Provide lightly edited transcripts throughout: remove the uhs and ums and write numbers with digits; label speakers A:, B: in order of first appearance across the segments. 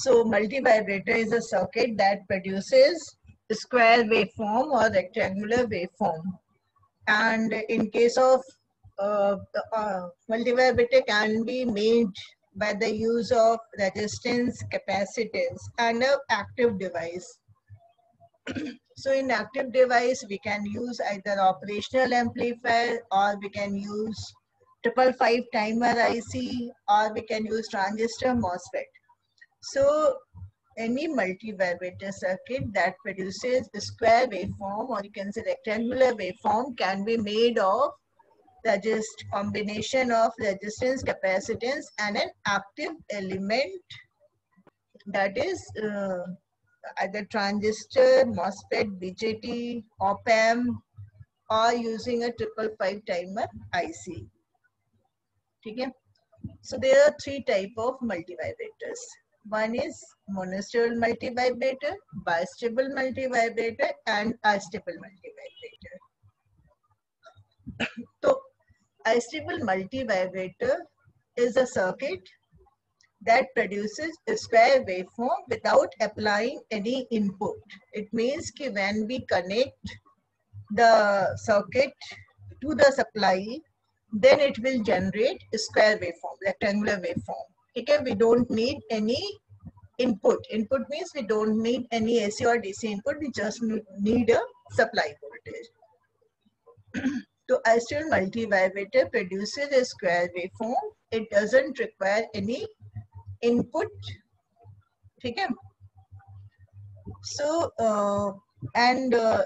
A: So multivibrator is a circuit that produces square waveform or rectangular waveform. And in case of multivibrator can be made by the use of resistance, capacitance, and an active device. So in active device, we can use either operational amplifier, or we can use 555 timer IC, or we can use transistor MOSFET. So any multivibrator circuit that produces a square waveform, or you can say rectangular waveform, can be made of just combination of resistance, capacitance, and an active element, that is either transistor, MOSFET, BJT, op-amp, or using a 555 timer IC. Okay? So there are three types of multivibrators. One is monostable multivibrator, bistable multivibrator, and astable multivibrator. So astable multivibrator is a circuit that produces a square waveform without applying any input. It means that when we connect the circuit to the supply, then it will generate a square waveform, rectangular waveform. Okay, we don't need any input. Input means we don't need any AC or DC input. We just need a supply voltage. So astable multivibrator produces a square waveform. It doesn't require any input. Okay. So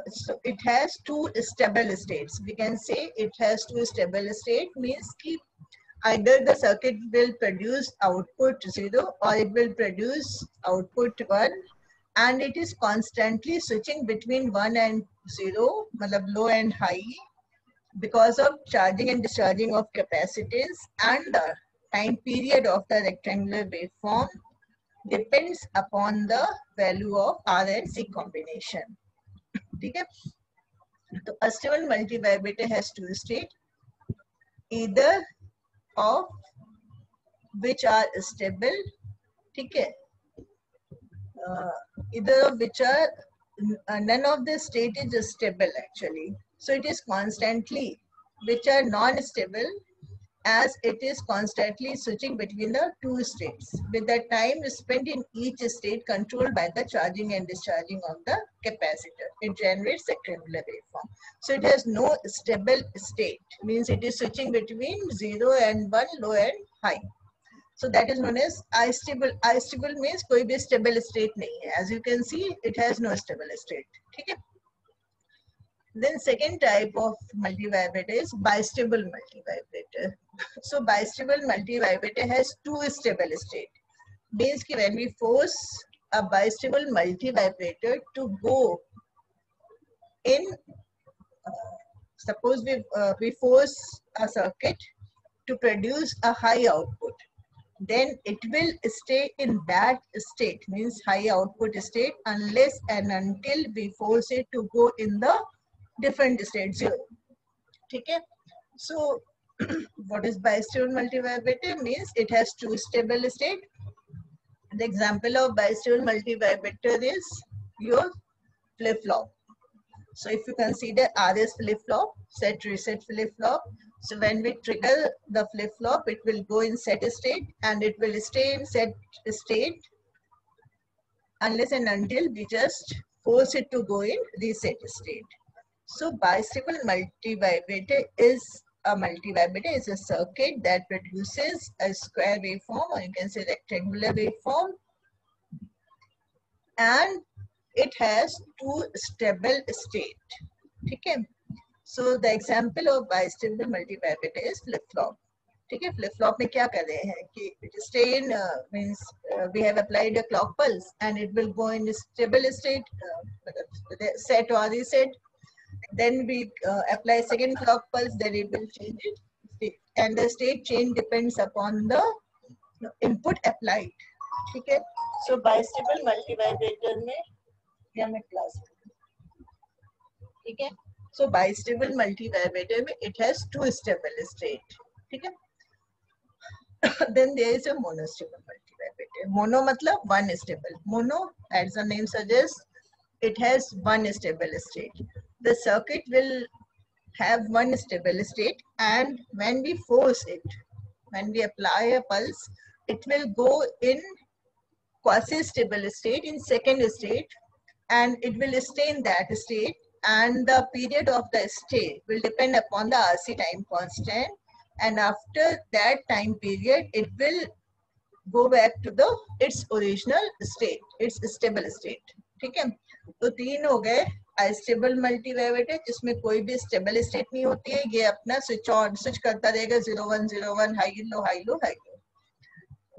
A: so it has two stable states. We can say it has two stable states, means कि either the circuit will produce output 0 or it will produce output 1, and it is constantly switching between 1 and 0, मतलब low and high, because of charging and discharging of capacitance, and the time period of the rectangular waveform depends upon the value of R and C combination. Okay? So a stable multivibrator has two states, either of which are stable, okay? Either of which are, none of the state is stable actually. So it is constantly, which are non-stable, as it is constantly switching between the two states, with the time spent in each state controlled by the charging and discharging of the capacitor. It generates rectangular waveform. So it has no stable state, means it is switching between 0 and 1, low and high. So that is known as astable. Astable means कोई भी stable state नहीं है. As you can see, it has no stable state. ठीक है? Then second type of multivibrator is bistable multivibrator. So bistable multivibrator has two stable states. Means कि when we force a bistable multivibrator to go in, suppose we force a circuit to produce a high output, then it will stay in that state, means high output state, unless and until we force it to go in the different state 0. Okay? So what is bistable multivibrator? Means it has two stable states. The example of bistable multivibrator is your flip-flop. So if you consider RS flip-flop, set reset flip-flop, so when we trigger the flip-flop, it will go in set state and it will stay in set state unless and until we just force it to go in reset state. So bistable multivibrator is a circuit that produces a square waveform, or you can say rectangular waveform, and it has two stable states. Okay? So the example of bistable multivibrator is flip-flop. ठीक है, flip-flop में क्या कर रहे हैं कि it stay in means we have applied a clock pulse and it will go in stable state, set or reset. Then we apply second clock pulse, then it will change it, and the state change depends upon the input applied. ठीक है, so bistable multivibrator में या मैं class, ठीक है, so bistable multivibrator में it has two stable state. ठीक है. Then there is a monostable multivibrator. है. मोनो मतलब one stable. Mono, as the name suggests, it has one stable state. The circuit will have one stable state, and when we force it, when we apply a pulse, it will go in quasi-stable state, in second state, and it will stay in that state, and the period of the stay will depend upon the RC time constant, and after that time period it will go back to the its original state, its stable state. ठीक है, तो तीन हो गए. Stable multivibrator जिसमें कोई भी stable state नहीं होती है, ये अपना स्विच ऑन स्विच करता रहेगा 0101 high low high low high low.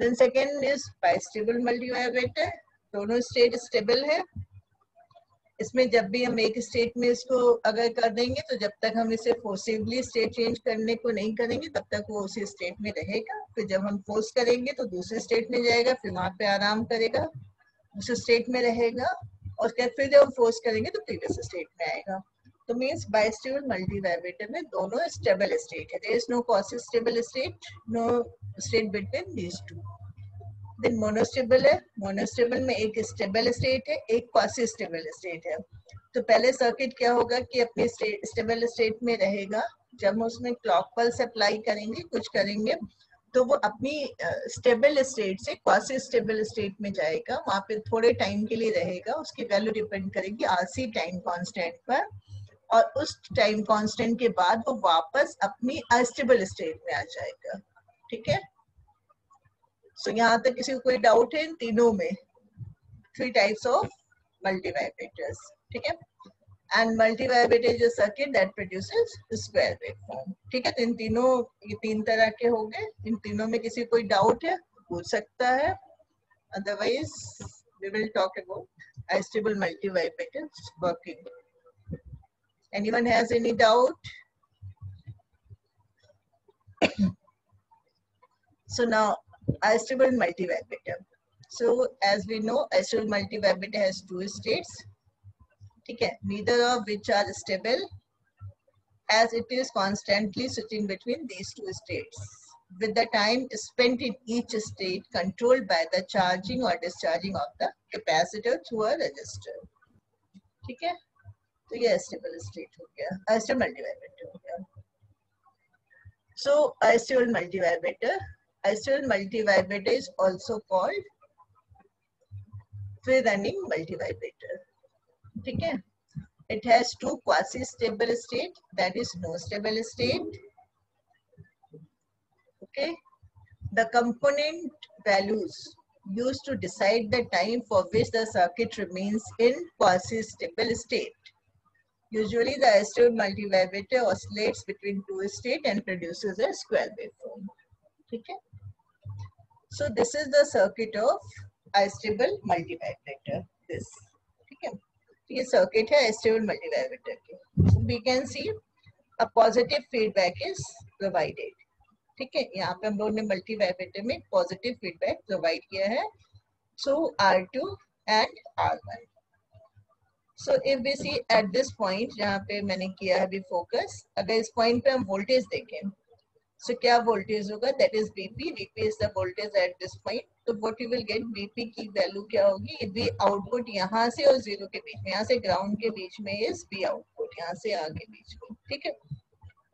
A: Then second is bistable multivibrator, दोनों स्टेट स्टेबल है. इसमें जब भी हम एक स्टेट में इसको अगर कर देंगे तो जब तक हम इसे फोर्सिबली स्टेट चेंज करने को नहीं करेंगे तब तक वो उसी स्टेट में रहेगा. फिर जब हम फोर्स करेंगे तो दूसरे स्टेट में जाएगा, फिर वहां पे आराम करेगा, दूसरे स्टेट में रहेगा, और फिर जब हम फोर्स करेंगे तो प्रीवियस स्टेट में आएगा. तो मीन्स बाइस्टेबल मल्टीवाइब्रेटर में दोनों स्टेबल स्टेट है. There is no quasi stable state, no state between these two. Then monostable है. मोनोस्टेबल में एक स्टेबल स्टेट है, एक क्वासी स्टेबल स्टेट है. तो पहले सर्किट क्या होगा कि अपने स्टेबल स्टेट में रहेगा. जब हम उसमें क्लॉक पल्स अप्लाई करेंगे, कुछ करेंगे, तो वो अपनी स्टेबल स्टेट से क्वासी स्टेबल स्टेट में जाएगा. वहां पे थोड़े टाइम के लिए रहेगा, उसकी वैल्यू डिपेंड करेगी आरसी टाइम कांस्टेंट पर, और उस टाइम कांस्टेंट के बाद वो वापस अपनी अनस्टेबल स्टेट में आ जाएगा. ठीक है, सो यहाँ तक किसी को कोई डाउट है? इन तीनों में थ्री टाइप्स ऑफ मल्टीवाइब्रेटर्स. ठीक है, and multivibrator is a circuit that produces square waveform. ठीक है, तो इन तीनों, ये तीन तरह के हो गए. इन तीनों में किसी कोई डाउट है पूछ सकता है, otherwise we will talk about unstable multivibrators working. Anyone has any doubt? So now unstable multivibrator. So as we know, unstable multivibrator has two states. ठीक है, neither of which are stable, as it is constantly switching between these two states, with the time spent in each state controlled by the charging or discharging of the capacitor through a resistor. ठीक है, तो ये stable state हो गया, unstable multivibrator हो गया. So unstable multivibrator. Unstable multivibrator is also called free running multivibrator. ठीक है, it has two quasi stable state, that is no stable state. Okay, the component values used to decide the time for which the circuit remains in quasi stable state. Usually the unstable multivibrator oscillates between two states and produces a square waveform. ठीक है, so this is the circuit of unstable multivibrator. This, ठीक है, ये circuit है unstable multivibrator की. We can see a positive feedback is provided. ठीक है, यहाँ पे हम लोगों ने multivibrator में positive feedback provide किया है. So R2 and R1. So if we see at this point, जहाँ पे मैंने किया है अभी focus, अगर इस point पे हम voltage देखें, so क्या voltage होगा? That is VP. VP is the voltage at this point. तो what you will get, VP की value क्या होगी? V output यहाँ से और जीरो के बीच में, यहाँ से ग्राउंड के बीच में is V output, यहाँ से आगे बीच में. ठीक है,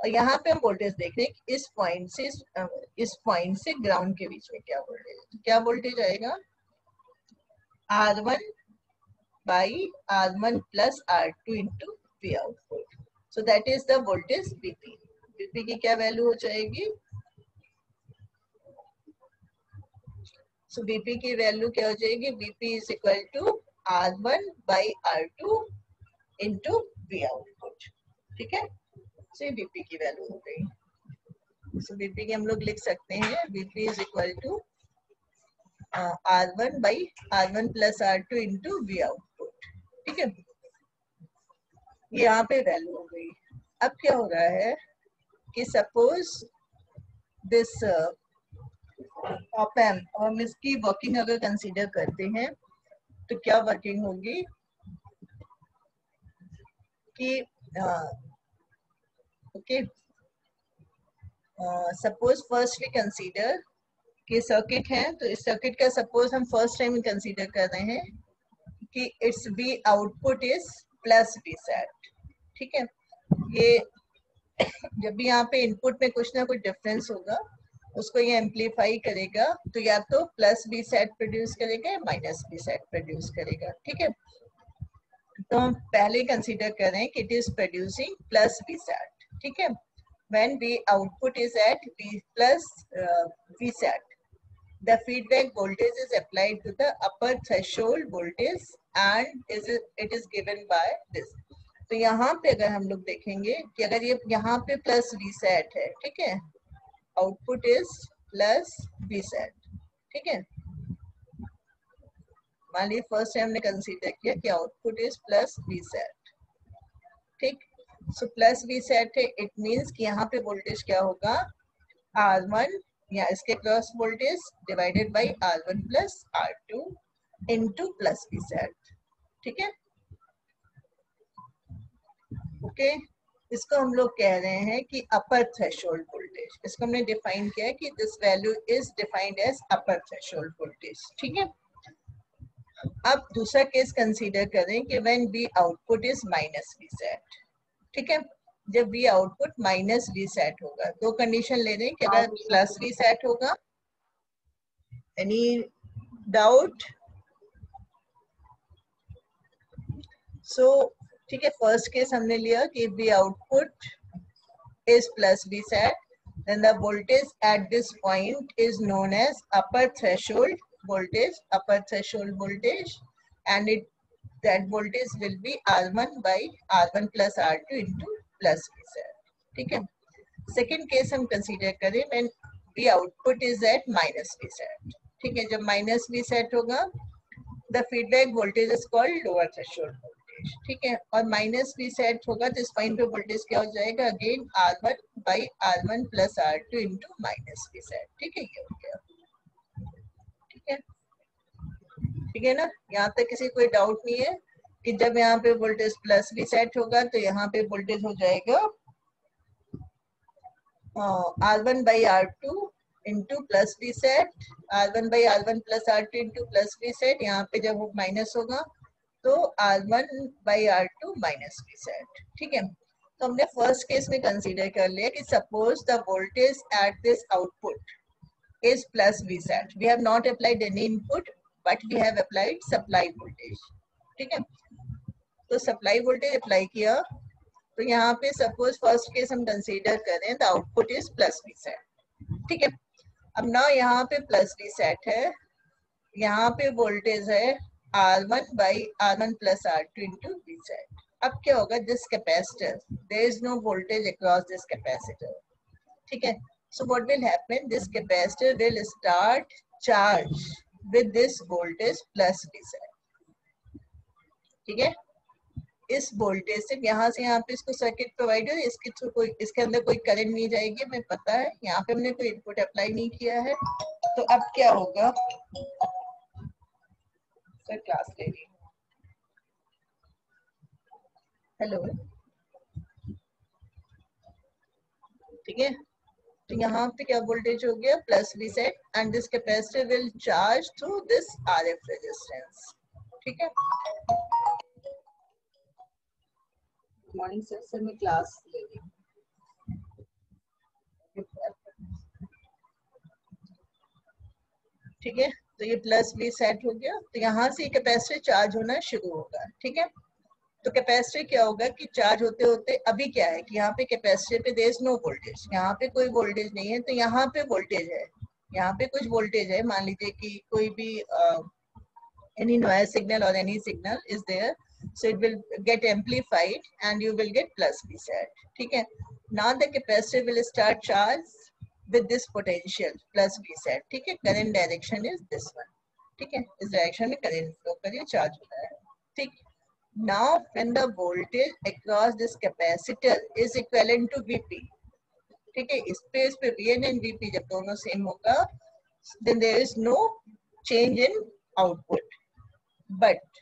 A: और यहाँ पे हम वोल्टेज देख रहे हैं कि इस पॉइंट से ग्राउंड के बीच में क्या वोल्टेज है. क्या वोल्टेज आएगा? R1 by R1 plus R2 into V output. So that is the voltage VP. VP की क्या वैल्यू हो जाएगी? So VP की वैल्यू क्या हो जाएगी? VP is equal to R1 by R2 into V output. ठीक है, so ये VP की वैल्यू हो गई. So VP की हम लोग लिख सकते हैं VP is equal to R1 by R1 plus R2 into V output. ठीक है, ये यहाँ पे वैल्यू हो गई. अब क्या हो रहा है कि सपोज दिस ऑप एम्प, हम इसकी वर्किंग अगर कंसीडर करते हैं तो क्या वर्किंग होगी कि okay, suppose first we consider कि सर्किट है, तो इस सर्किट का सपोज हम फर्स्ट टाइम कंसीडर कर रहे हैं कि it's V output is plus V sat. ठीक है, ये जब भी यहाँ पे इनपुट में कुछ ना कुछ डिफरेंस होगा उसको ये एम्पलीफाई करेगा, तो या तो प्लस बी सेट प्रोड्यूस करेगा या माइनस बी सेट प्रोड्यूस करेगा। ठीक है, तो हम पहले कंसीडर करें कि it is producing plus V sat. ठीक है, when V output is at V plus V set, the feedback voltage is applied to the upper threshold voltage and it is given by this। तो यहाँ पे अगर हम लोग देखेंगे कि अगर ये यहाँ पे प्लस वी सेट है, ठीक है, output is plus V sat. ठीक है, मान लीजिए फर्स्ट टाइम हमने कंसीडर किया कि output is plus V sat. ठीक, सो प्लस वी सेट है, इट मीन्स कि यहाँ पे वोल्टेज क्या होगा, R1 या इसके cross voltage divided by R1 plus R2 into plus V sat. ठीक है, ओके, इसको हम लोग कह रहे हैं कि अपर थ्रेशोल्ड वोल्टेज। इसको हमने डिफाइन किया है कि this value is defined as upper threshold voltage. ठीक है, अब दूसरा केस कंसीडर करें कि when V output is minus V sat. ठीक है, जब V output minus V sat होगा, दो कंडीशन ले रहे हैं कि अगर प्लस वी सेट होगा, एनी डाउट? सो ठीक है, फर्स्ट केस हमने लिया कि V output is plus V set, then the voltage at this point is known as upper threshold voltage, and that voltage will be R1 by R1 plus R2 into plus V set. ठीक है, second case हम consider करें when V output is at minus V set। ठीक है, जब minus V set होगा, the feedback voltage is called lower threshold voltage। ठीक है, और माइनस भी सेट होगा तो इस पॉइंट पे वोल्टेज क्या हो जाएगा, again R1 by R1 plus R2 into minus भी सेट। ठीक है, ये हो गया। ठीक है, ठीक है ना, यहाँ तक किसी कोई डाउट नहीं है कि जब यहाँ पे वोल्टेज प्लस भी सेट होगा तो यहाँ पे वोल्टेज हो जाएगा R1 by R2 into plus V sat, R1 by R1 plus R2 into plus V sat. यहाँ पे जब वो माइनस होगा तो R1 by R2 minus B sat. ठीक है, तो हमने फर्स्ट केस में कंसीडर कर लिया कि suppose the voltage at this output is plus V set. We have not applied any input, but we have applied supply voltage. ठीक है, तो सप्लाई वोल्टेज अप्लाई किया, तो यहाँ पे सपोज फर्स्ट केस हम कंसीडर करें the output is plus V sat. ठीक है, अब ना यहाँ पे प्लस वी सेट है, यहाँ पे वोल्टेज है R1 by R1 plus R2 into V sat. अब क्या होगा, this capacitor, there is no voltage across this capacitor. ठीक है, so what will happen, this capacitor will start charge with this voltage plus V set। ठीक है, इस voltage से यहाँ पे इसको सर्किट प्रोवाइड है, इसके थ्रू कोई, इसके अंदर कोई करंट नहीं जाएगी, हमें पता है, यहाँ पे हमने कोई इनपुट अप्लाई नहीं किया है। तो अब क्या होगा, सर क्लास ले रही हूँ, हेलो, ठीक है, तो यहाँ पे क्या वोल्टेज हो गया, plus V sat, and this capacitor will charge through this RF resistance. ठीक है, मॉर्निंग सर मैं क्लास ले रही हूँ। ठीक है, तो ये प्लस वी सेट हो गया, तो यहाँ से कैपेसिटर चार्ज होना शुरू होगा। ठीक है, तो कैपेसिटर क्या होगा कि चार्ज होते होते अभी क्या है कि यहाँ पे कैपेसिटर पे देयर इज नो वोल्टेज, यहाँ पे कोई वोल्टेज नहीं है, तो यहाँ पे वोल्टेज है, यहाँ पे कुछ वोल्टेज है, मान लीजिए कि कोई भी any noise signal or any signal is there, so it will get amplified and you will get plus V set। ठीक है, now the capacitor will start charge with this potential plus V set। ठीक है, current direction is this one। ठीक है, इस direction में current flow करिए, charge होता है। ठीक, now when the voltage across this capacitor is equivalent to Vp, ठीक है, इस पे Vn and Vp जब दोनों सेम होगा, then there is no change in output, but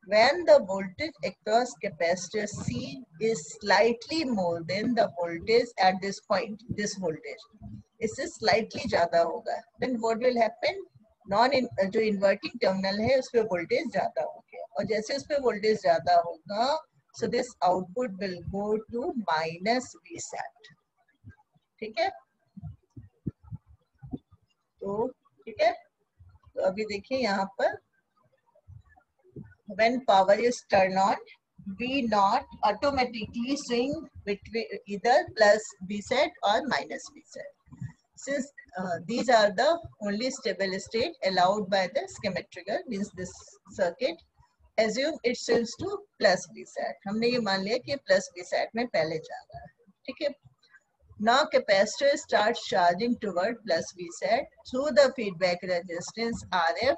A: when the voltage across capacitor C is slightly more than the voltage at this point, this voltage, इससे slightly ज़्यादा होगा, then what will happen? जो inverting terminal है उस पे voltage ज़्यादा हो गया, और जैसे उस पे voltage ज़्यादा होगा, so this output will go to minus Vsat. ठीक है, तो ठीक है, तो अभी देखिए यहाँ पर when power is turned on, V naught automatically swing between either plus Vset or minus Vset. Since these are the only stable state allowed by the schematic, means this circuit, assume it swings to plus Vset. हमने ये मान लिया कि plus Vset में पहले जा रहा है, ठीक है. Now capacitor starts charging toward plus Vset through the feedback resistance RF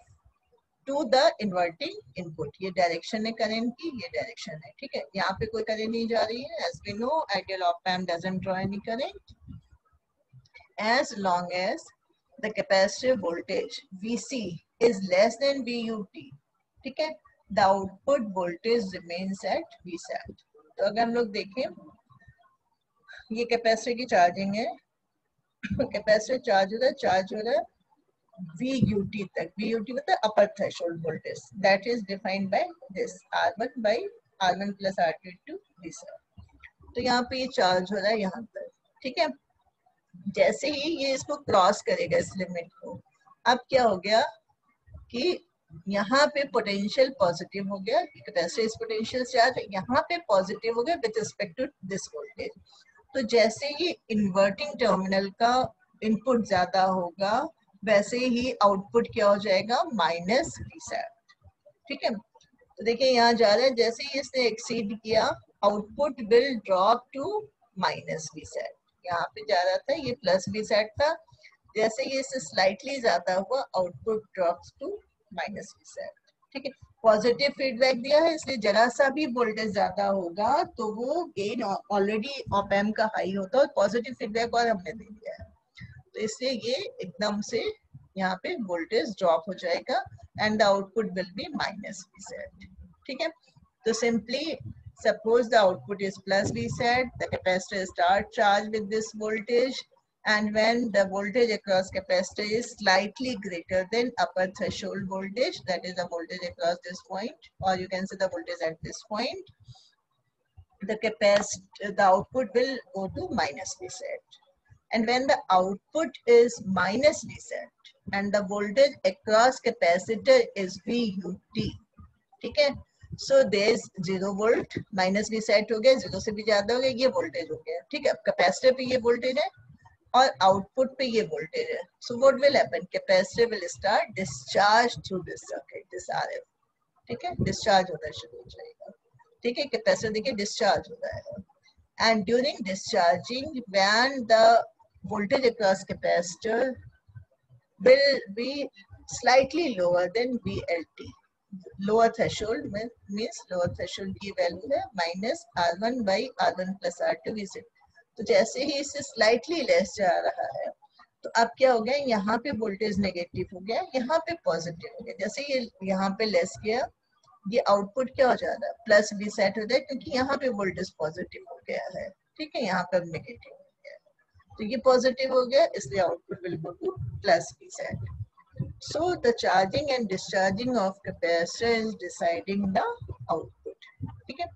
A: to the inverting input. ये डायरेक्शन है करंट की, ये डायरेक्शन है, ठीक है. यहाँ पे कोई करंट नहीं जा रही है. As we know, ideal op amp doesn't draw any current as long as the capacitive voltage VC is less than VUT. ठीक है, the output voltage remains at Vsat. तो अगर हम लोग देखें, ये कैपेसिटर की चार्जिंग है, कैपेसिटर चार्ज हो रहा है VUT तक. VUT मतलब upper threshold voltage, that is defined by this R1 by R1 plus R2 to Vsat. तो यहाँ पे ये चार्ज हो रहा है यहाँ पर, ठीक है. जैसे ही ये इसको क्रॉस करेगा इस लिमिट को, अब क्या हो गया कि यहाँ पे पोटेंशियल पॉजिटिव हो गया, कैपेसिटर इस पोटेंशियल चार्ज यहाँ पे पॉजिटिव हो गया with respect to this voltage. तो जैसे ही इन्वर्टिंग टर्मिनल का इनपुट ज्यादा होगा, वैसे ही आउटपुट क्या हो जाएगा, माइनस Vsat. ठीक है, तो देखिए यहाँ जा रहा है, जैसे ही इसने एक्सीड किया, output will drop to minus Vsat. यहाँ पे जा रहा था, ये प्लस Vsat था, जैसे ही इससे स्लाइटली ज्यादा हुआ, output drops to minus Vsat. ठीक है, पॉजिटिव फीडबैक दिया है, इसलिए जरा सा भी वोल्टेज ज्यादा होगा तो वो गेन ऑलरेडी ऑप एम्प का हाई होता है, और पॉजिटिव फीडबैक और हमने दे दिया है, तो इसलिए ये एकदम से यहाँ पे वोल्टेज ड्रॉप हो जाएगा and the output will be minus Vsat. ठीक है, तो simply suppose the output is plus Vsat, the capacitor start charge with this voltage, and when the voltage across capacitor is slightly greater than upper threshold voltage, that is the voltage across this point, or you can say the voltage at this point, the output will go to minus Vsat. And when the output is minus Vsat and the voltage across capacitor is VUT, ठीक है, so there is 0 volt, minus Vsat हो गया, 0 से भी ज्यादा हो गया, ये वोल्टेज हो गया. ठीक है, अब कैपेसिटर पे ये वोल्टेज है और आउटपुट पे ये वोल्टेज है. So what will happen? Capacitor will start discharge through this circuit, this RF. ठीक है, डिस्चार्ज होना शुरू हो जाएगा. ठीक है, कैपेसिटर देखिए डिस्चार्ज हो रहा है. And during discharging, when the voltage across capacitor will be slightly lower than VLT. Lower threshold means lower threshold की वैल्यू है minus R1 by R1 plus R2 is it. तो जैसे ही इससे slightly less जा रहा है, तो अब क्या हो गया, यहाँ पे वोल्टेज नेगेटिव हो गया, यहाँ पे पॉजिटिव हो गया. जैसे ये यहाँ पे लेस किया, ये आउटपुट क्या हो जा रहा है, प्लस Vsat हो जाए, क्योंकि यहाँ पे वोल्टेज पॉजिटिव हो गया है. ठीक है, यहाँ पे नेगेटिव हो गया, तो ये पॉजिटिव हो गया, इसलिए output will go two plus Vsat. So the charging and discharging of capacitor is deciding the output. ठीक है,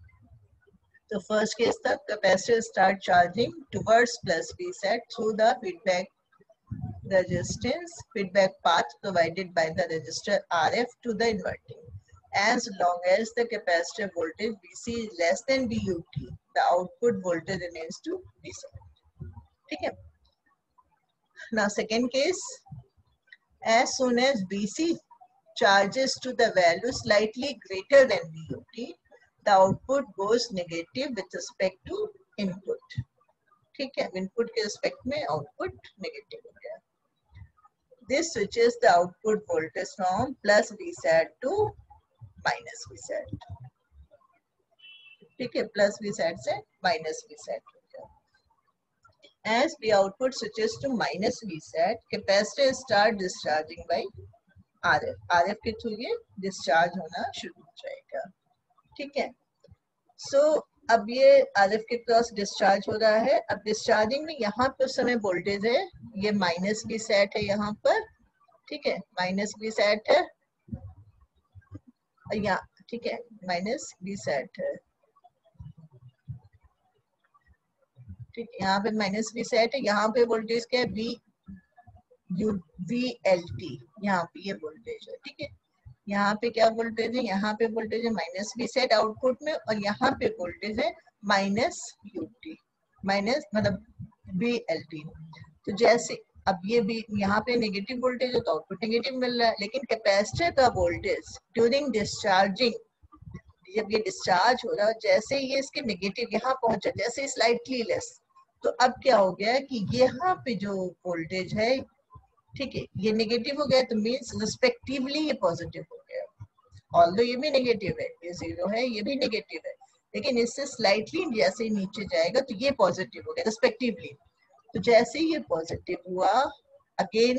A: तो first case था, capacitor start charging towards plus Vsat through the feedback path provided by the resistor RF to the inverting. As long as the capacitor voltage Vc is less than VUT, the output voltage remains to Vsat. ठीक है, now second case, as soon as Vc charges to the value slightly greater than VUT, the output goes negative with respect to input. ठीक है, input के respect में output negative हो गया. This switches the output voltage from plus Vsat to minus Vsat. ठीक है, plus Vsat से minus Vsat हो गया. As the output switches to minus Vsat, capacitor start discharging by RF. RF के through ये discharge होना शुरू हो जाएगा. ठीक है। सो अब ये RF के क्रॉस डिस्चार्ज हो रहा है। अब डिस्चार्जिंग में यहाँ पे उस समय वोल्टेज है, ये माइनस भी सेट है यहाँ पर, ठीक है, माइनस भी सेट है यहाँ, ठीक है, माइनस भी सेट है, ठीक है, यहाँ पे माइनस भी सेट है, यहाँ पे वोल्टेज क्या है, VLT, यहाँ पे ये वोल्टेज है, ठीक है, यहाँ पे क्या वोल्टेज है, यहाँ पे वोल्टेज है माइनस भी सेट आउटपुट में, और यहाँ पे वोल्टेज है माइनस UT, माइनस मतलब VLT। तो जैसे अब ये भी यहाँ पे नेगेटिव वोल्टेज है तो आउटपुट नेगेटिव मिल रहा है, लेकिन कैपेसिटर का वोल्टेज ड्यूरिंग डिस्चार्जिंग, जब ये डिस्चार्ज हो रहा है, जैसे ये इसके नेगेटिव यहाँ पहुंचा, जैसे स्लाइटली लेस, तो अब क्या हो गया कि यहाँ पे जो वोल्टेज है, ठीक है, ये नेगेटिव हो गया, तो मीन्स रिस्पेक्टिवली ये पॉजिटिव हो गया, ऑल्दो ये भी नेगेटिव है, ये जीरो है, ये भी नेगेटिव है, लेकिन इससे स्लाइटली जैसे ही नीचे जाएगा तो ये पॉजिटिव हो गया रिस्पेक्टिवली। तो जैसे ही ये पॉजिटिव हुआ, अगेन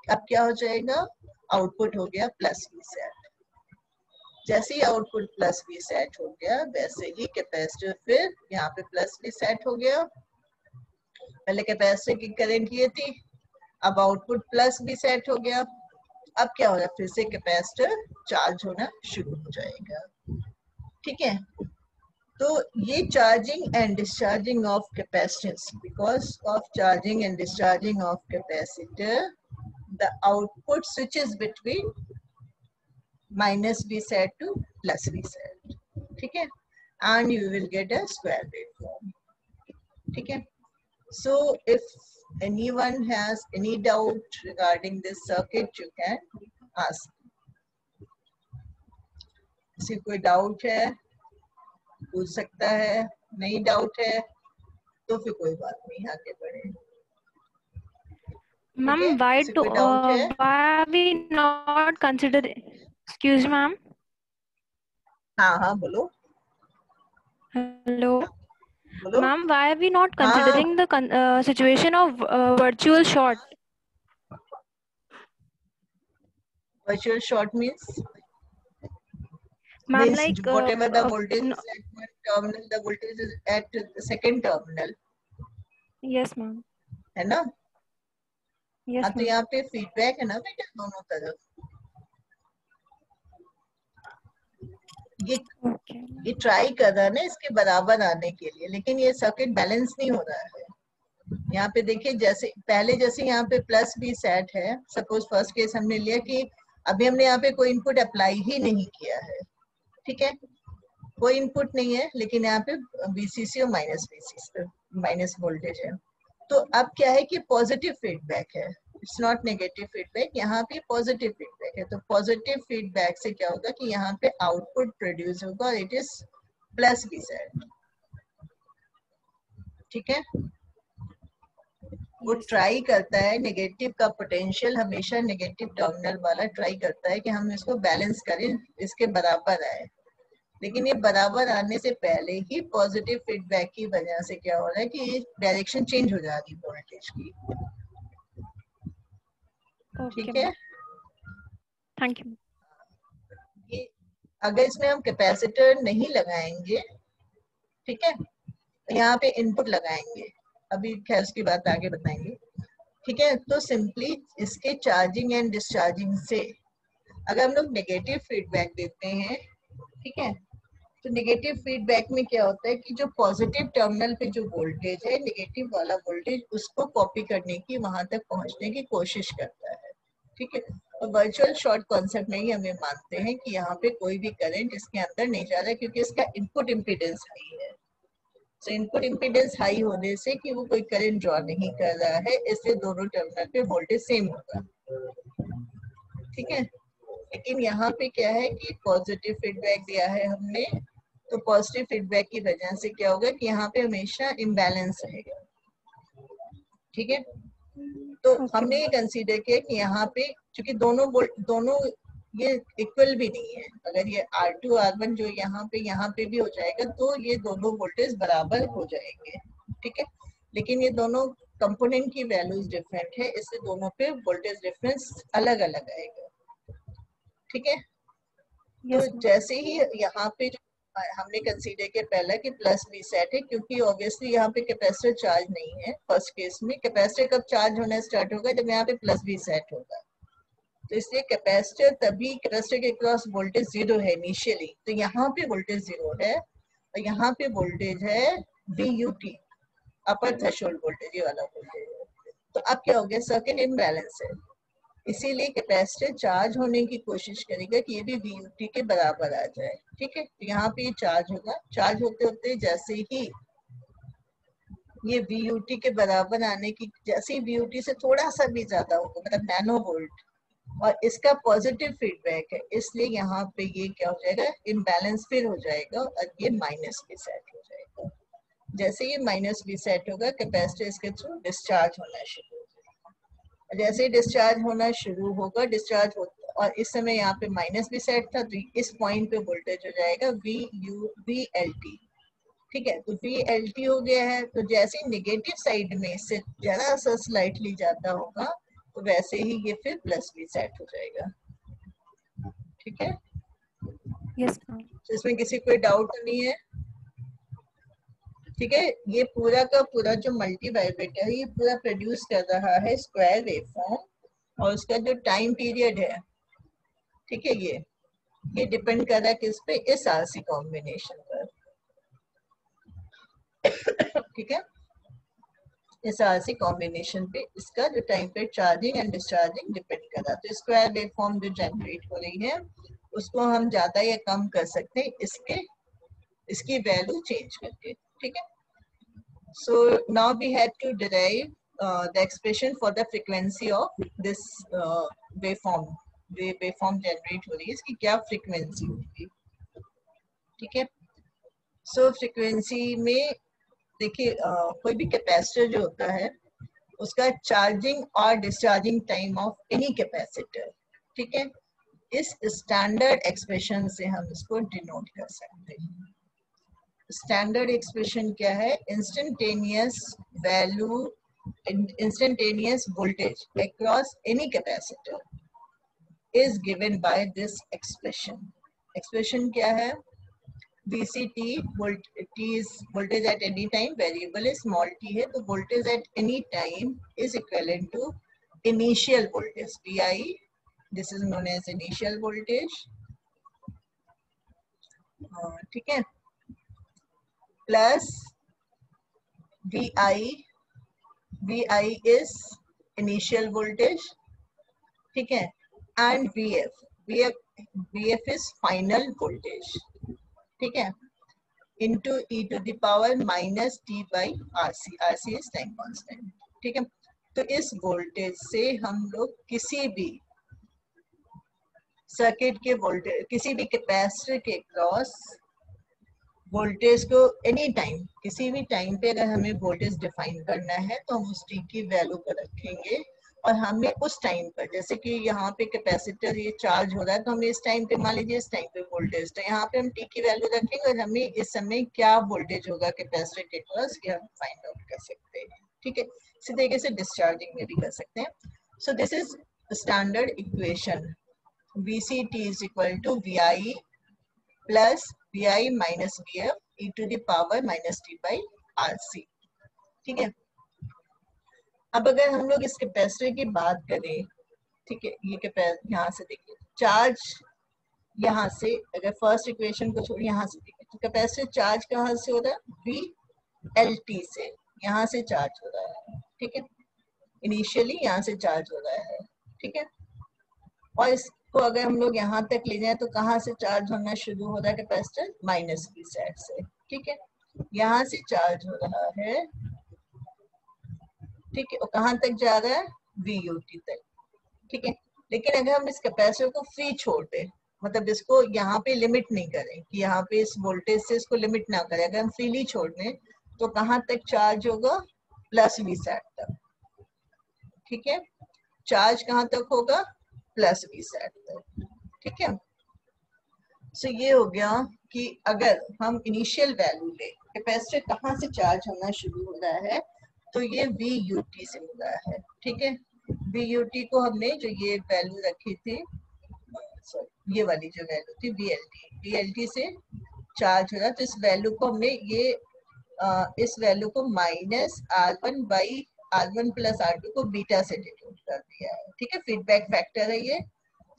A: अब क्या हो जाएगा, आउटपुट हो गया प्लस V सेट। जैसे ही आउटपुट प्लस V सेट हो गया, वैसे ही कैपेसिटर फिर यहाँ पे प्लस V सेट हो गया। पहले कैपेसिटर की करंट ये थी, अब आउटपुट प्लस V सेट हो गया। अब क्या हो रहा है, फिर से कैपेसिटर चार्ज होना शुरू हो जाएगा, ठीक है। तो ये charging and discharging of capacitance, because of charging and discharging of capacitor, the output switches between minus V set to plus V set, ठीक है, and you will get a square waveform, ठीक है। So if anyone has any doubt regarding this circuit, you can ask. किसी कोई doubt है पूछ सकता है, नहीं डाउट है तो फिर कोई बात नहीं, आगे बढ़े।
B: Ma'am, why are we not considering? Excuse ma'am.
A: हाँ हाँ बोलो।
B: Hello.
A: बोलो।
B: Ma'am, why are we not considering the situation of virtual short?
A: Virtual short means?
B: Ma'am,
A: Means
B: like
A: whatever the voltage
B: no.
A: is at one terminal, the voltage is at the second terminal.
B: Yes ma'am.
A: है ना?
B: Yes
A: हाँ, तो
B: ma'am.
A: यहाँ पे feedback है ना बेटा दोनों तरफ। ये ट्राई कर रहा है ना इसके बराबर आने के लिए, लेकिन ये सर्किट बैलेंस नहीं हो रहा है। यहाँ पे देखिए, जैसे पहले जैसे यहाँ पे प्लस V सेट है, सपोज फर्स्ट केस हमने लिया कि अभी हमने यहाँ पे कोई इनपुट अप्लाई ही नहीं किया है, ठीक है, कोई इनपुट नहीं है, लेकिन यहाँ पे VCC और माइनस VCC माइनस वोल्टेज है। तो अब क्या है कि पॉजिटिव फीडबैक है, इट्स नॉट नेगेटिव फीडबैक, यहाँ पे पॉजिटिव फीडबैक है। तो पॉजिटिव फीडबैक से क्या होगा कि यहाँ पे आउटपुट प्रोड्यूस होगा, it is plus V set, ठीक है। वो ट्राई करता है नेगेटिव का पोटेंशियल हमेशा नेगेटिव टर्मिनल वाला ट्राई करता है कि हम इसको बैलेंस करें, इसके बराबर आए, लेकिन ये बराबर आने से पहले ही पॉजिटिव फीडबैक की वजह से क्या हो रहा है कि डायरेक्शन चेंज हो जा रही है वोल्टेज की, ठीक है।
B: Thank you.
A: ये अगर इसमें हम कैपेसिटर नहीं लगाएंगे, ठीक है, यहाँ पे इनपुट लगाएंगे, अभी खैर उसकी बात आगे बताएंगे, ठीक है। तो सिंपली इसके चार्जिंग एंड डिस्चार्जिंग से अगर हम लोग नेगेटिव फीडबैक देते हैं, ठीक है, तो नेगेटिव फीडबैक में क्या होता है कि जो पॉजिटिव टर्मिनल पे जो वोल्टेज है, नेगेटिव वाला वोल्टेज उसको कॉपी करने की, वहां तक पहुंचने की कोशिश करता है, ठीक है। और वर्चुअल शॉर्ट कॉन्सेप्ट में ही हमें मानते हैं कि यहाँ पे कोई भी करंट इसके अंदर नहीं जा रहा है, क्योंकि इसका इनपुट इम्पीडेंस हाई है। तो इनपुट इम्पीडेंस हाई होने से कि वो कोई करंट ड्रॉ नहीं कर रहा है, इसलिए दोनों टर्मिनल पे वोल्टेज सेम होगा, ठीक है। लेकिन यहाँ पे क्या है कि पॉजिटिव फीडबैक दिया है हमने, तो पॉजिटिव फीडबैक की वजह से क्या होगा कि यहाँ पे हमेशा इम्बैलेंस रहेगा, ठीक है। तो हमने ये कंसीडर किया कि यहाँ पे क्योंकि दोनों ये इक्वल भी नहीं है, अगर ये R2 R1 जो यहाँ पे भी हो जाएगा तो ये दोनों वोल्टेज बराबर हो जाएंगे, ठीक है। लेकिन ये दोनों कंपोनेंट की वैल्यूज डिफरेंट है, इससे दोनों पे वोल्टेज डिफरेंस अलग अलग आएगा, ठीक है। तो जैसे ही यहाँ पे हमने कंसीडर किया पहला कि प्लस वी सेट है, क्योंकि ऑब्वियसली यहाँ पे कैपेसिटर चार्ज नहीं है। फर्स्ट केस में कैपेसिटर कब चार्ज होना स्टार्ट होगा, जब यहाँ पे प्लस वी सेट होगा। तो इसलिए कैपेसिटर तभी, कैपेसिटर के क्रॉस वोल्टेज जीरो है इनिशियली, तो यहाँ पे वोल्टेज जीरो है और यहाँ पे वोल्टेज है VUT, अपर थ्रेशोल्ड वोल्टेज, ये वाला वोल्टेज है। तो अब क्या हो गया, सर्किट इम्बैलेंस है, इसीलिए कैपेसिटर चार्ज होने की कोशिश करेगा कि ये भी VUT के बराबर आ जाए। ठीक है, तो यहाँ पे ये चार्ज होगा, चार्ज होते होते जैसे ही ये VUT के बराबर आने की, जैसे ही VUT से थोड़ा सा भी ज्यादा होगा, मतलब नैनो वोल्ट, और इसका पॉजिटिव फीडबैक है, इसलिए यहाँ पे ये क्या हो जाएगा, इम्बैलेंस फिर हो जाएगा और ये माइनस भी सेट हो जाएगा। जैसे ये माइनस भी सेट होगा, कैपेसिटर इसके थ्रू डिस्चार्ज होना शुरू हो जाएगा। जैसे ही डिस्चार्ज होना शुरू होगा, डिस्चार्ज होता, और इस समय यहाँ पे माइनस भी सेट था, तो इस पॉइंट पे वोल्टेज हो जाएगा VLT। ठीक है, तो VLT हो गया है। तो जैसे नेगेटिव साइड में इससे जरा सा स्लाइटली जाता होगा, तो वैसे ही ये फिर प्लस भी सेट हो जाएगा। ठीक है,
B: यस मैम।
A: तो इसमें किसी कोई डाउट नहीं है। ठीक है, ये पूरा का पूरा जो मल्टी वाइब्रेटर है, ये पूरा प्रोड्यूस कर रहा है स्क्वायर वेवफॉर्म, और उसका जो टाइम पीरियड है, ठीक है, ये डिपेंड कर रहा है किस पे, इस RC कॉम्बिनेशन पर। ठीक है, इस RC कॉम्बिनेशन पे इसका जो टाइम पे चार्जिंग एंड डिस्चार्जिंग डिपेंड कर रहा है। तो स्क्वायर वेवफॉर्म जो जनरेट हो रही है, उसको हम ज्यादा या कम कर सकते हैं इसकी वैल्यू चेंज करके। ठीक है, so now we have to derive the expression for the frequency of this waveform generate हो रही है, इसकी क्या फ्रीक्वेंसी होगी। ठीक है, सो फ्रीक्वेंसी में देखिए, कोई भी कैपेसिटर जो होता है, उसका चार्जिंग और discharging time of any capacitor, ठीक है, इस स्टैंडर्ड एक्सप्रेशन से हम इसको डिनोट कर सकते हैं। स्टैंडर्ड एक्सप्रेशन क्या है, instantaneous value, instantaneous voltage across any capacitor is given by this expression. Expression क्या है, VCT, T is voltage at any time, variable is small t है, तो voltage at any time is equivalent to initial voltage VI, this is known as initial voltage, ठीक है, plus VI is initial voltage, ठीक है, and VF is final voltage, ठीक है, into e to the power minus t by RC is time constant. ठीक है, तो इस वोल्टेज से हम लोग किसी भी सर्किट के वोल्टेज, किसी भी कैपेसिटर के क्रॉस वोल्टेज को एनी टाइम, किसी भी टाइम पे अगर हमें वोल्टेज डिफाइन करना है, तो हम उस टी की वैल्यू को रखेंगे, और हमें उस टाइम पर, जैसे कि यहाँ पे कैपेसिटर ये चार्ज हो रहा है, तो हमें इस टाइम पे, मान लीजिए इस टाइम पे वोल्टेज, तो यहाँ पे हम टी की वैल्यू रखेंगे, और हमें इस समय क्या वोल्टेज होगा कैपेसिटर के क्रॉस, ये हम फाइंड आउट कर सकते हैं। ठीक है, इसी तरीके से डिस्चार्जिंग में भी कर सकते हैं। So this is standard equation, VCT is equal to VI plus VI minus VF e to the power minus t by RC। ठीक है, अब अगर हम लोग इस कैपेसिटर की बात करें, ठीक है, ये कैपेसिटर यहाँ से देखिए, चार्ज यहाँ से, अगर फर्स्ट इक्वेशन को छोड़ यहाँ से देखिए, तो कैपेसिटर चार्ज कहाँ से हो रहा है, VLT से, यहाँ से चार्ज हो रहा है। ठीक है, इनिशियली यहाँ से चार्ज हो रहा है। ठीक है, और इसको अगर हम लोग यहाँ तक ले जाए, तो कहाँ से चार्ज होना शुरू हो रहा है कैपेसिटर, माइनस की साइड से। ठीक है, यहाँ से चार्ज हो रहा है, ठीक है, और कहाँ तक जा रहा है, VUT तक। ठीक है, लेकिन अगर हम इस कैपेसिटर को फ्री छोड़ दें, मतलब इसको यहाँ पे लिमिट नहीं करें कि यहाँ पे इस वोल्टेज से इसको लिमिट ना करें, अगर हम फ्रीली छोड़ दें, तो कहाँ तक चार्ज होगा, प्लस V सेट तक। ठीक है, चार्ज कहाँ तक होगा, प्लस V सेट तक। ठीक है, सो ये हो गया कि अगर हम इनिशियल वैल्यू ले, कैपेसिटर कहाँ से चार्ज होना शुरू हो रहा है, तो ये VUT से हो रहा है। ठीक है, VUT को हमने जो ये वैल्यू रखी थी, ये वाली जो वैल्यू थी VLT से चार्ज हो रहा है, तो इस वैल्यू को हमने ये इस वैल्यू को minus R1 by R1 plus R2 को बीटा से डिनोट कर दिया है, ठीक है, फीडबैक फैक्टर है ये।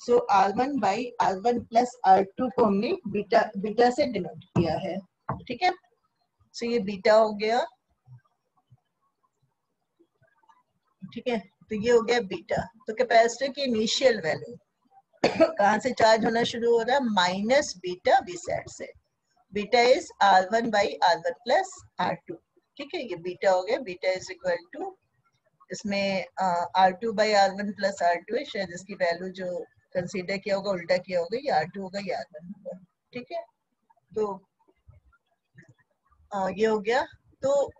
A: सो R1 by R1 plus R2 को हमने बीटा से डिनोट किया है, ठीक है। सो ये बीटा हो गया, ठीक है, तो ये हो गया बीटा। तो कैपेसिटर की इनिशियल वैल्यू कहाँ से चार्ज होना शुरू हो रहा है, माइनस बीटा Vsat से। Beta is R1 by R1 plus R2, ठीक है, ये बीटा हो गया। बीटा इज इक्वल टू, इसमें R2 by R1 plus R2 है, शायद इसकी वैल्यू जो कंसीडर किया होगा उल्टा किया होगा, ये R2 होगा, ये R1 होगा, ठीक है। तो ये हो गया। तो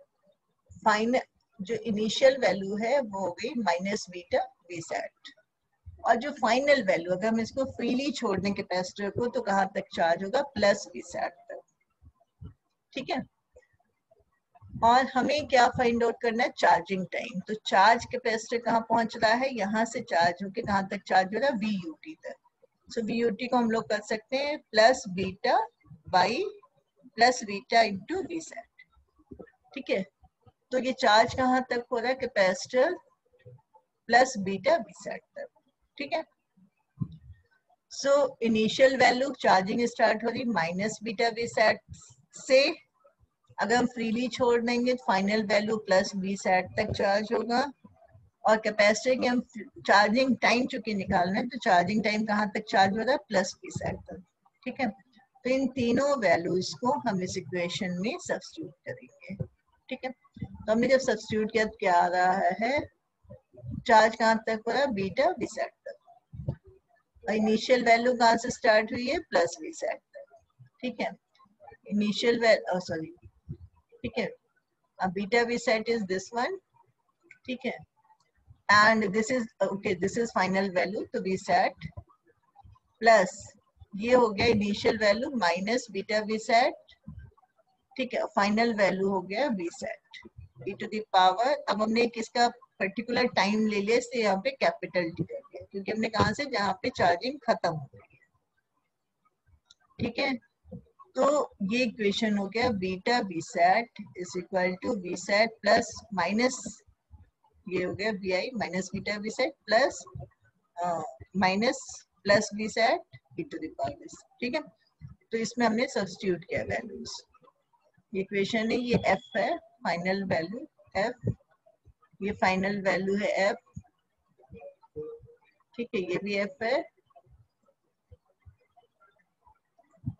A: फाइनल जो इनिशियल वैल्यू है वो हो गई माइनस बीटा Vsat, और जो फाइनल वैल्यू, अगर हम इसको फ्रीली छोड़ दें कैपेसिटर को, तो कहाँ तक चार्ज होगा, प्लस Vsat तक, ठीक है। और हमें क्या फाइंड आउट करना है, चार्जिंग टाइम। तो चार्ज कैपेसिटर कहाँ पहुंच रहा है, यहाँ से चार्ज होके कहाँ तक चार्ज हो रहा है, VUT तक। सो VUT को हम लोग कर सकते हैं plus beta by plus beta into Vsat, ठीक है। तो ये चार्ज कहाँ तक हो रहा है, कैपेसिटर प्लस बीटा Vsat तक, ठीक है। So initial value charging start हो रही माइनस बीटा Vsat से, अगर हम फ्रीली छोड़ देंगे तो फाइनल वैल्यू प्लस Vsat तक चार्ज होगा। और कैपेसिटर की हम चार्जिंग टाइम चूंकि निकालना है, तो चार्जिंग टाइम कहाँ तक चार्ज हो रहा है, प्लस Vsat तक, ठीक है। तो इन तीनों वैल्यूज को हम इस इक्वेशन में सब्स्टिट्यूट करेंगे, ठीक है। तो हमने जब सब्स्टिट्यूट किया तो क्या आ रहा है, चार्ज कहाँ तक हो रहा है, बीटा Vsat तक, और इनिशियल वैल्यू कहाँ से स्टार्ट हुई है, प्लस Vsat तक, ठीक है। इनिशियल वैल्यू सॉरी, ठीक है, अब beta Vsat is this one, ठीक है, and this is okay, this is final value, तो Vsat प्लस ये हो गया initial value minus beta Vsat, ठीक है, फाइनल वैल्यू हो गया Vsat e to the power. अब हमने किसका पर्टिकुलर टाइम ले लिया, इसलिए यहाँ पे कैपिटल टी कर दिया, क्योंकि हमने कहा से जहाँ पे चार्जिंग खत्म हो गई है, ठीक है। तो ये इक्वेशन हो गया beta Vsat is equal to Vsat plus minus, ये हो गया Vi minus beta Vsat plus minus plus Vsat e to the power, ठीक है। तो इसमें हमने सब्स्टिट्यूट किया वैल्यूज, इक्वेशन है ये f है, फाइनल वैल्यू f, ये फाइनल वैल्यू है f, ठीक है, ये भी f है,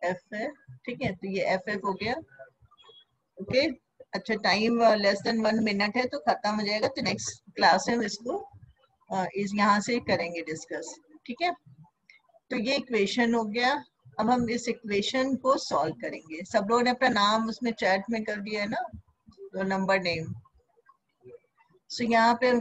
A: f है, ठीक है। तो ये ff हो गया, ओके। अच्छा, टाइम लेस देन 1 मिनट है तो खत्म हो जाएगा, तो नेक्स्ट क्लास में इसको इस यहाँ से करेंगे डिस्कस, ठीक है। तो ये इक्वेशन हो गया। अब हम इस इक्वेशन को सॉल्व करेंगे। सब लोगों ने अपना नाम उसमें चैट में कर दिया है ना, तो नंबर नेम। सो यहाँ पे हम